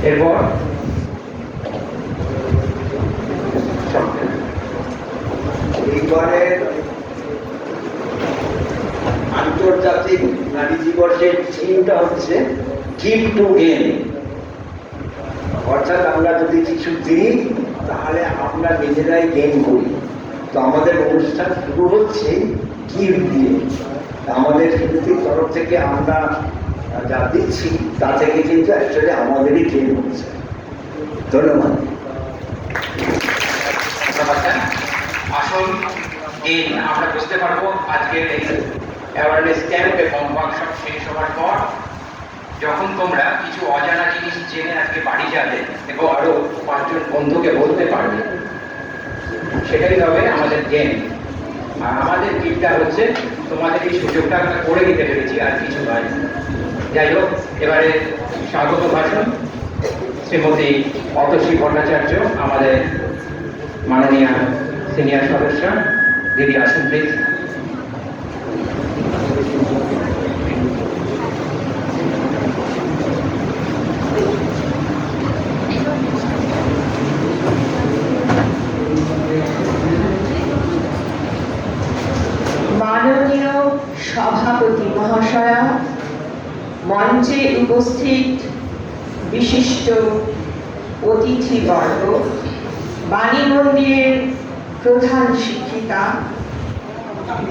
এরপর এইবারের আন্তর্জাতিক নারী দিবসের থিমটা হচ্ছে গিভ টু গেন, অর্থাৎ আমরা যদি কিছু দিই তাহলে আমরা নিজেরাই গেন করি। তো আমাদের অনুষ্ঠান শুরু হচ্ছে গিভ দিয়ে। আমাদের সমিতির তরফ থেকে আমরা যা দিচ্ছি তা থেকে কিন্তু অ্যাকচুয়ালি আমাদেরই গেন হচ্ছে। ধন্যবাদ। আসল গেম আমরা বুঝতে পারবো আজকের এই অ্যাওয়ারনেস ক্যাম্প এবং ওয়ার্কশপ শেষ হওয়ার পর, যখন তোমরা কিছু অজানা জিনিস জেনে আজকে বাড়ি যাবে এবং আরো 5 জন বন্ধুকে বলতে পারবে, সেটাই হবে আমাদের গেম। আর আমাদের গিফটটা হচ্ছে তোমাদের এই সুযোগটা আমরা করে দিতে পেরেছি, আর কিছু নয়। যাই হোক, এবারে স্বাগত ভাষণ শ্রীমতী অতসী ভট্টাচার্য, আমাদের মাননীয় সিনিয়র সদস্য। দিদি আসুন প্লিজ। মাননীয় সভাপতি মহাশয়া, মঞ্চে উপস্থিত বিশিষ্ট অতিথিবর্গ, বাণী মন্দিরের প্রধান শিক্ষিকা,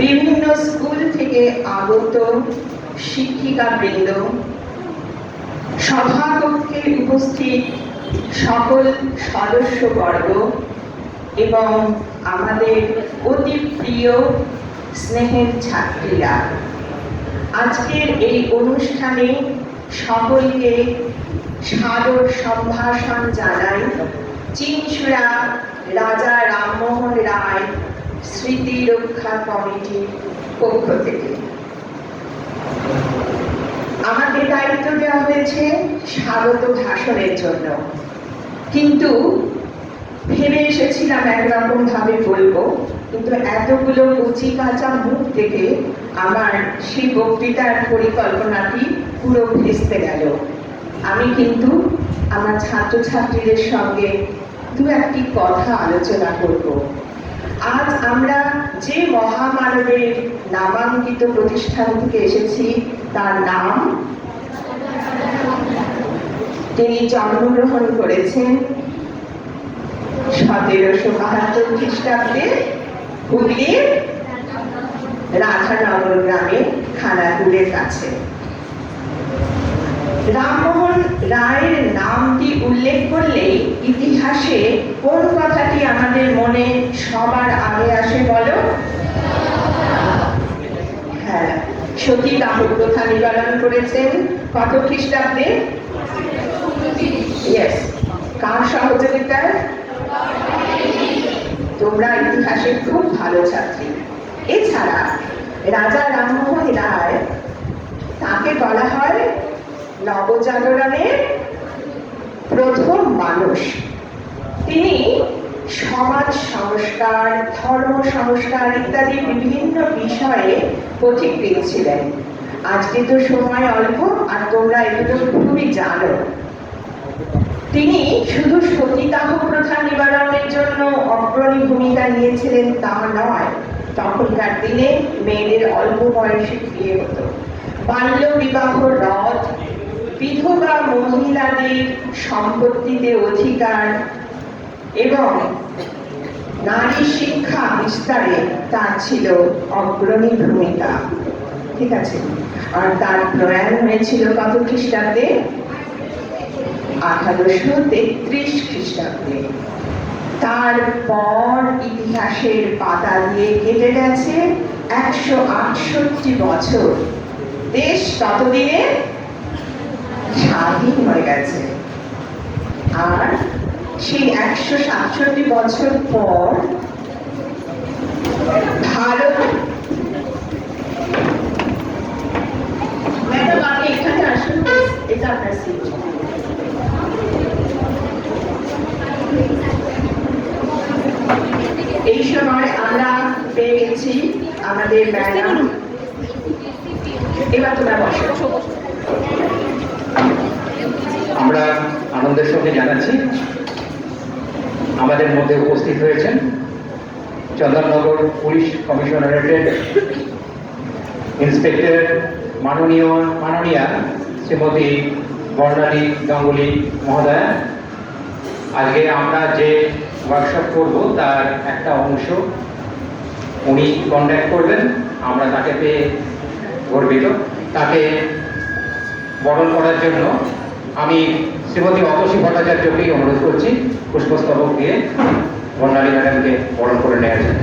বিভিন্ন স্কুল থেকে আগত শিক্ষিকাবৃন্দ, সভাকক্ষে উপস্থিত সকল সদস্যবর্গ এবং আমাদের অতি প্রিয় স্নেহের ছাত্রীরা, আজকের এই অনুষ্ঠানে সকলকে সাদর সম্ভাষণ জানাই চিনসুরা রাজা রামমোহন রায় স্মৃতি রক্ষা কমিটির পক্ষ থেকে। আমাকে দায়িত্ব দেওয়া হয়েছে স্বাগত ভাষণের জন্য, কিন্তু ভেবে এসেছিলাম একরকম ভাবে বলবো, কিন্তু এতগুলো কচি কাঁচা মুখ থেকে আমার সেই বক্তৃতার পরিকল্পনাটি পুরো ভেস্তে গেল। আমি কিন্তু আমার ছাত্রছাত্রীদের সঙ্গে দু একটি কথা আলোচনা করব। আজ আমরা যে মহামানবের নামাঙ্কিত প্রতিষ্ঠান থেকে এসেছি তার নাম, তিনি জন্মগ্রহণ করেছেন 1772 খ্রিস্টাব্দে হুগলির রাধানগর গ্রামে খানাকুলের কাছে। রামমোহন রায়ের নামটি উল্লেখ করলেই ইতিহাসে কোন কথাটি আমাদের মনে সবার আগে আসে বলো? হ্যাঁ, সতীদাহ প্রথা নিবারণ করেছেন কত খ্রিস্টাব্দে? ইয়েস, কার সহযোগিতায়? তোমরা ইতিহাসে খুব ভালো ছাত্রী। এছাড়া রাজা রামমোহন রায়, তাকে বলা হয় নবজাগরণের প্রথম মানুষ। তিনি সমাজ সংস্কার, ধর্ম সংস্কার ইত্যাদি বিভিন্ন বিষয়ে পথিক দিয়েছিলেন। আজকে তো সময় অল্প, আর তোমরা এগুলো খুবই জানো। তিনি শুধু সতীদাহ প্রথা নিবারণের জন্য অগ্রণী ভূমিকা নিয়েছিলেন তা নয়, তখনকার দিনে মেয়েদের অল্প বয়সে বিয়ে হতো, বাল্য বিবাহ রদ, বিধবা মহিলাদের সম্পত্তিতে অধিকার এবং নারী শিক্ষা বিস্তারে তার ছিল অগ্রণী ভূমিকা। ঠিক আছে, আর তার প্রয়াণ হয়েছিল কত খ্রিস্টাব্দে? 1833 খ্রিস্টাব্দে। তারপর ইতিহাসের পাতা দিয়ে কেটে গেছে 168 বছর। দেশ ততদিনে স্বাধীন হয়ে গেছে, আর সেই 167 বছর পর ভারত। ম্যাডাম, আপনি এখানে আসুন, এটা আপনার সিট। এই সময় আমরা পেয়ে গেছি আমাদের ম্যাডাম। এবার তোমরা বসো। আমরা আনন্দ আনন্দের সঙ্গে জানাচ্ছি আমাদের মধ্যে উপস্থিত হয়েছেন চন্দননগর পুলিশ কমিশনারেটের ইন্সপেক্টর মাননীয়া শ্রীমতী বর্ণালী গাঙ্গুলি মহোদয়া। আজকে আমরা যে ওয়ার্কশপ করব তার একটা অংশ উনি কন্ডাক্ট করবেন, আমরা তাকে পেয়ে গর্বিত। তাকে বরণ করার জন্য আমি শ্রীমতী অতসী ভট্টাচার্যকেই অনুরোধ করছি পুষ্পস্তবক দিয়ে বর্ণালী ম্যাডামকে বরণ করে নেওয়ার জন্য।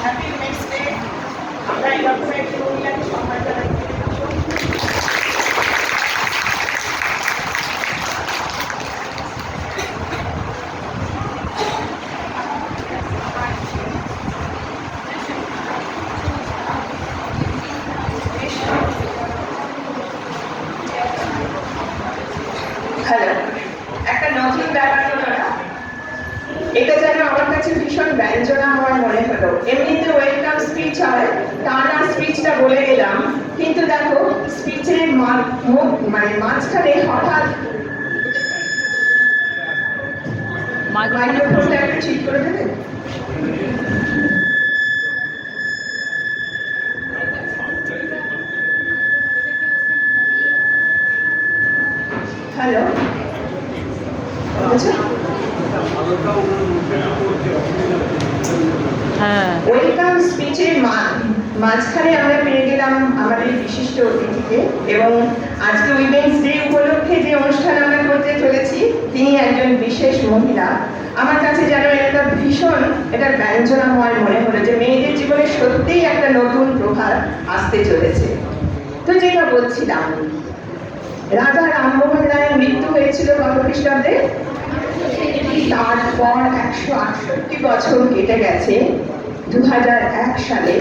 Happy next day. আমরা এরকম একটি মহিলাকে সম্মান জানাই। হ্যালো, একটা নতুন ব্যাপার হলো না, এটা যেন আমার কাছে ভীষণ ব্যঞ্জনাময় মনে হলো। এমনিতে ওয়েলকাম স্পিচ হয়, টানা স্পিচটা বলে গেলাম, কিন্তু দেখো স্পিচের মাঝখানে হঠাৎ মাইক্রোফোনটা একটু ঠিক করে দেবেন। হ্যালো, ওয়েলকাম স্পিচের মাঝখানে আমরা পেয়ে গেলাম আমাদের বিশিষ্ট অতিথিকে, এবং আজকে উইমেন্স ডে উপলক্ষে যে অনুষ্ঠান আমরা করতে চলেছি তিনি একজন বিশেষ মহিলা। আমার কাছে যেন এটা ভীষণ এটা ব্যঞ্জনাময় মনে হলো যে মেয়েদের জীবনে সত্যিই একটা নতুন প্রভাব আসতে চলেছে। তো যেটা বলছিলাম, রাজা রামমোহন রায়ের মৃত্যু হয়েছিল কত খ্রিস্টাব্দে? তারপর 168 বছর কেটে গেছে। 2001 সালে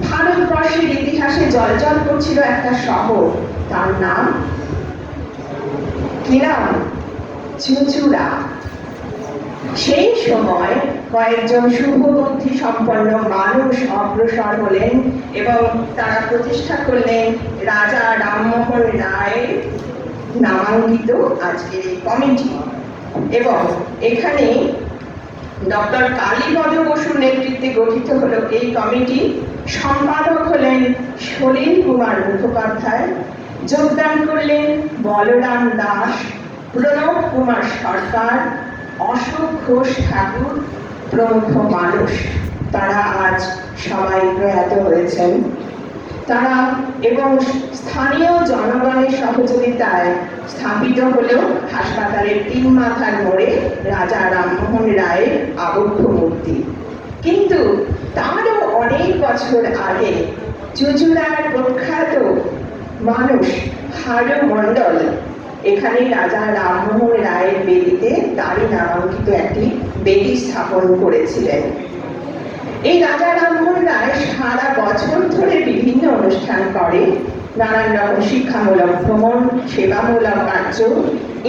ভারতবর্ষের ইতিহাসে জলজল করছিল একটা শহর, তার নাম কি নাম? চুঁচুড়া। সেই সময় কয়েকজন শুভবুদ্ধি সম্পন্ন মানুষ অগ্রসর হলেন এবং তারা প্রতিষ্ঠা করলেন রাজা রামমোহন রায়ের নামাঙ্কিত আজকের এই কমিটি। এবং এখানে ডক্টর কালীপদ বসুর নেতৃত্বে গঠিত হলো এই কমিটি। সম্পাদক হলেন সলিল কুমার মুখোপাধ্যায়, যোগদান করলেন বলরাম দাস, প্রণব কুমার সরকার, অশোক ঘোষ ঠাকুর প্রমুখ মানুষ। তারা আজ সবাই প্রয়াত হয়েছেন। তারা এবং স্থানীয় জনগণের সহযোগিতায় স্থাপিত হলো হাসপাতালের 3 মাথার মোড়ে রাজা রামমোহন রায়ের আবক্ষ মূর্তি। কিন্তু তারও অনেক বছর আগে চুঁচুড়ার প্রখ্যাত মানুষ হারু মণ্ডল এখানে রাজা রামমোহন রায়ের বেদিতে তারই নামাঙ্কিত একটি বেদি স্থাপন করেছিলেন। এই রাজা রামমোহন রায় সারা বছর ধরে বিভিন্ন অনুষ্ঠান করে, নানান রকম শিক্ষামূলক ভ্রমণ, সেবামূলক কার্য,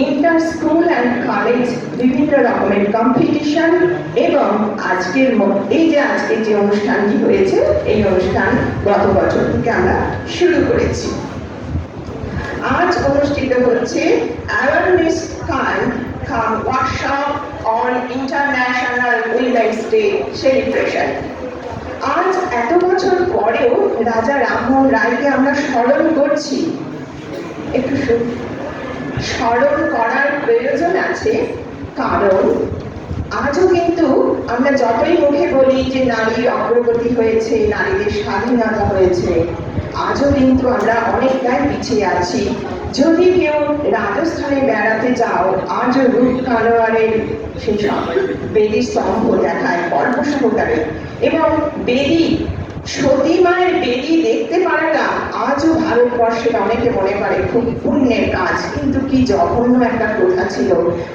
ইন্টার স্কুল অ্যান্ড কলেজ, বিভিন্ন রকমের কম্পিটিশন, এবং এই যে আজকের যে অনুষ্ঠানটি হয়েছে এই অনুষ্ঠান গত বছর থেকে আমরা শুরু করেছি। আজ অনুষ্ঠিত হচ্ছে awareness cum workshop on international women's day celebration. আজ এত বছর পরেও রাজা রামমোহন রায়কে আমরা স্মরণ করছি। একটু স্মরণ করার প্রয়োজন আছে, কারণ আজও কিন্তু আমরা যতই মুখে বলি যে নারীর অগ্রগতি হয়েছে, নারীদের স্বাধীনতা হয়েছে, আজও কিন্তু আমরা অনেকটাই পিছিয়ে আছি। যদি কেউ রাজস্থানে বেড়াতে যাও, আজও রূপ কানোয়ারের সেসব বেদি স্তম্ভ দেখায় গর্ব সহকারে, এবং বেদি সতী মায়ের বেদি দেখতে পারাটা আজও ভারতবর্ষের অনেকে মনে করে খুব পুণ্যের কাজ, কিন্তু কি জঘন্য একটা প্রথা ছিল।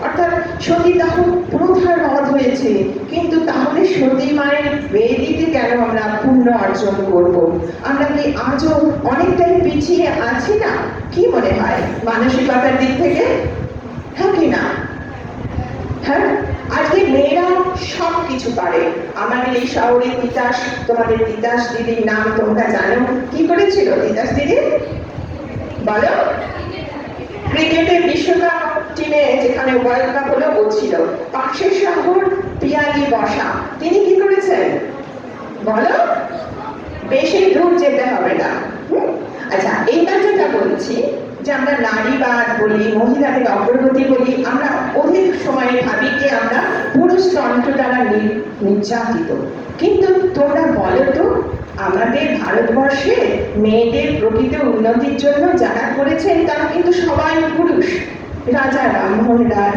অর্থাৎ সতীদাহ প্রথা রদ হয়েছে, কিন্তু তাহলে সতী মায়ের বেদিতে কেন আমরা অর্জন করব। আমরা কি আজও অনেকটাই পিছিয়ে আছি না? কি মনে হয় মানসিকতার দিক থেকে? হ্যাঁ কি না? হ্যাঁ, আজকে মেয়েরা সব কিছু পারে। আমাদের এই শহরে তিতাস, তোমাদের তিতাস দিদির নাম তোমরা জানো। কি করেছিল তিতাস দিদি? বলো। ক্রিকেটের বিশ্বকাপ টিমে যেখানে ওয়ার্ল্ড কাপ হলো ও ছিল। পাশের শহর পিয়ালি বসা, তিনি কি করেছেন বলো? বেশি দূর যেতে হবে না। আচ্ছা, এইবার যেটা বলছি যে আমরা নারীবাদ বলি, মহিলাদের অগ্রগতি বলি, আমরা অধিক সময় ভাবি যে আমরা পুরুষতন্ত্র দ্বারা নির্যাতিত। কিন্তু তোমরা বলো তো, আমাদের ভারতবর্ষে মেয়েদের প্রকৃত উন্নতির জন্য যারা করেছেন তারা কিন্তু সবাই পুরুষ। রাজা রামমোহন রায়,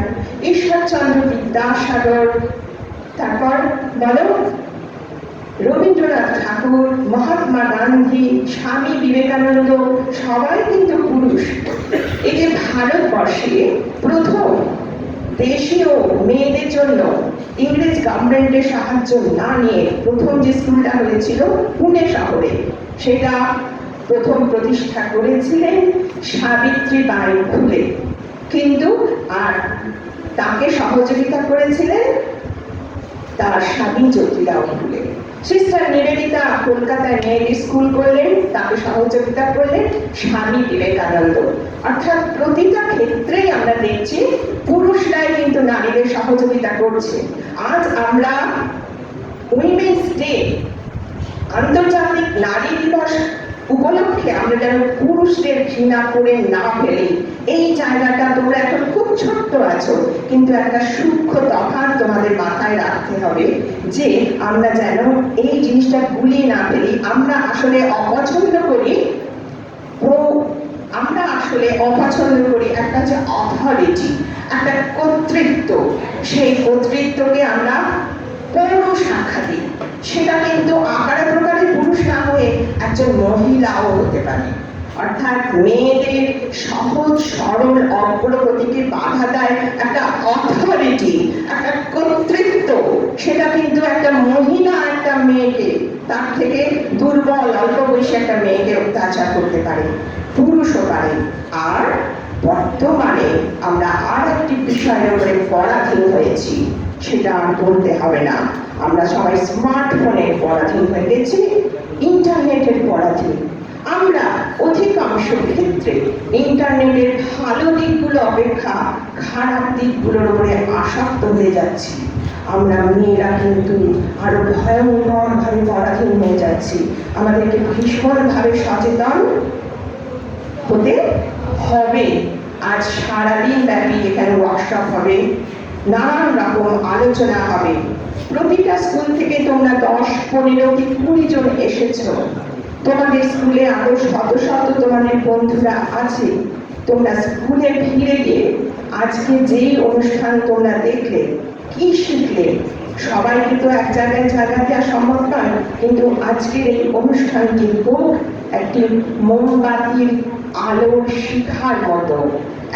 ঈশ্বরচন্দ্র বিদ্যাসাগর, তারপর বলো রবীন্দ্রনাথ ঠাকুর, মহাত্মা গান্ধী, স্বামী বিবেকানন্দ, সবাই কিন্তু পুরুষ। এই যে ভারতবর্ষে প্রথম দেশীয় মেয়েদের জন্য ইংরেজ গভর্নমেন্টের সাহায্য না নিয়ে প্রথম যে স্কুলটা হয়েছিল পুনে শহরে, সেটা প্রথম প্রতিষ্ঠা করেছিলেন সাবিত্রীবাঈ ফুলে। কিন্তু আর তাকে সহযোগিতা করেছিলেন তার স্বামী জ্যোতিরাও ফুলে। সিস্টার নিবেদিতা কলকাতায় মেয়েদের স্কুল করলেন, তাকে সহযোগিতা করলেন স্বামী বিবেকানন্দ। অর্থাৎ প্রতিটা ক্ষেত্রেই আমরা দেখছি পুরুষরাই কিন্তু নারীদের সহযোগিতা করছে। আজ আমরা উইমেন্স ডে, আন্তর্জাতিক নারী দিবস উপলক্ষে আমরা যেন পুরুষদের ঘৃণা করে না ফেলি, এই জায়গাটা তোমরা এখন খুব ছোট্ট আছো, কিন্তু একটা সূক্ষ্ম তফাৎ তোমাদের মাথায় রাখতে হবে যে আমরা যেন এই জিনিসটা গুলিয়ে না ফেলি। আমরা আসলে অপছন্দ করি একটা যে অথরিটি, একটা কর্তৃত্ব, সেই কর্তৃত্বকে আমরা পুরুষ আখ্যা দিই। সেটা কিন্তু আকারে প্রকারে পুরুষ না হয়ে একজন মহিলাও হতে পারে। অর্থাৎ মেয়েদের সহজ সরল অগ্রগতিকে বাধা দেয় একটা অথরিটি, একটা কর্তৃত্ব। সেটা কিন্তু একটা মহিলা একটা মেয়েকে, তার থেকে দুর্বল অল্প বয়সী একটা মেয়েকে অত্যাচার করতে পারে, পুরুষও পারে। আর বর্তমানে আমরা আর একটি বিষয়ের উপরে পরাধীন হয়েছি, সেটা আর বলতে হবে না। আমরা সবাই স্মার্টফোনের পরাধীন হয়ে গেছি, ইন্টারনেটের পরাধীন। আমরা অধিকাংশ ক্ষেত্রে ইন্টারনেটের ভালো দিকগুলো অপেক্ষা খারাপ দিকগুলোর উপরে আসক্ত হয়ে যাচ্ছি। আমরা মেয়েরা কিন্তু আরো ভয়ঙ্কর ভাবে পরাধীন হয়ে যাচ্ছি। আমাদেরকে ভীষণভাবে সচেতন হতে হবে। আজ সারাদিন ব্যাপী এখানে ওয়ার্কশপ হবে, নানান রকম আলোচনা হবে। প্রতিটা স্কুল থেকে তোমরা 10, 15 কি 20 জন এসেছো। তোমাদের স্কুলে আরো শত শত তোমাদের বন্ধুরা আছে। তোমরা স্কুলে ফিরে গিয়ে আজকে যেই অনুষ্ঠান তোমরা দেখলে, কি শিখলে? সবাইকে তো এক জায়গায় জায়গা দেওয়া সম্ভব নয়, কিন্তু আজকের এই অনুষ্ঠানটি হোক একটি মোমবাতির আলোর শিখার মতো।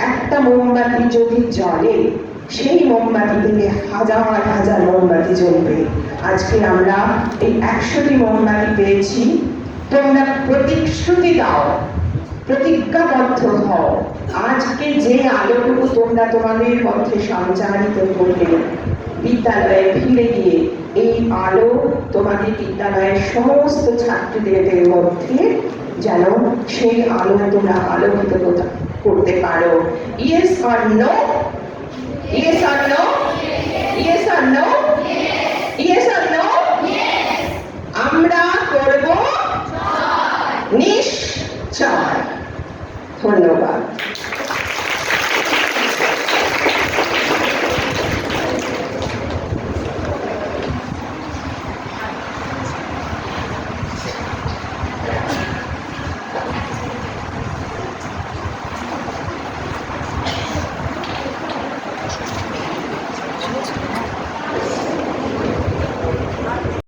একটা মোমবাতি যদি জ্বলে, সেই মোমবাতি থেকে হাজার হাজার মোমবাতি জ্বলবে। আজকে আমরা এই 100টি মোমবাতি পেয়েছি। তোমরা প্রতিশ্রুতি দাও, প্রতিজ্ঞাবদ্ধ হও। আজকে যে আলোটুকু তোমরা তোমাদের মধ্যে সঞ্চারিত করবে, বিদ্যালয়ে ফিরে গিয়ে এই আলো তোমাদের বিদ্যালয়ের সমস্ত ছাত্রীদের মধ্যে যেন সেই আলো তোমরা আলোকিত করতে পারো। Yes or no? Yes or no? Yes or no?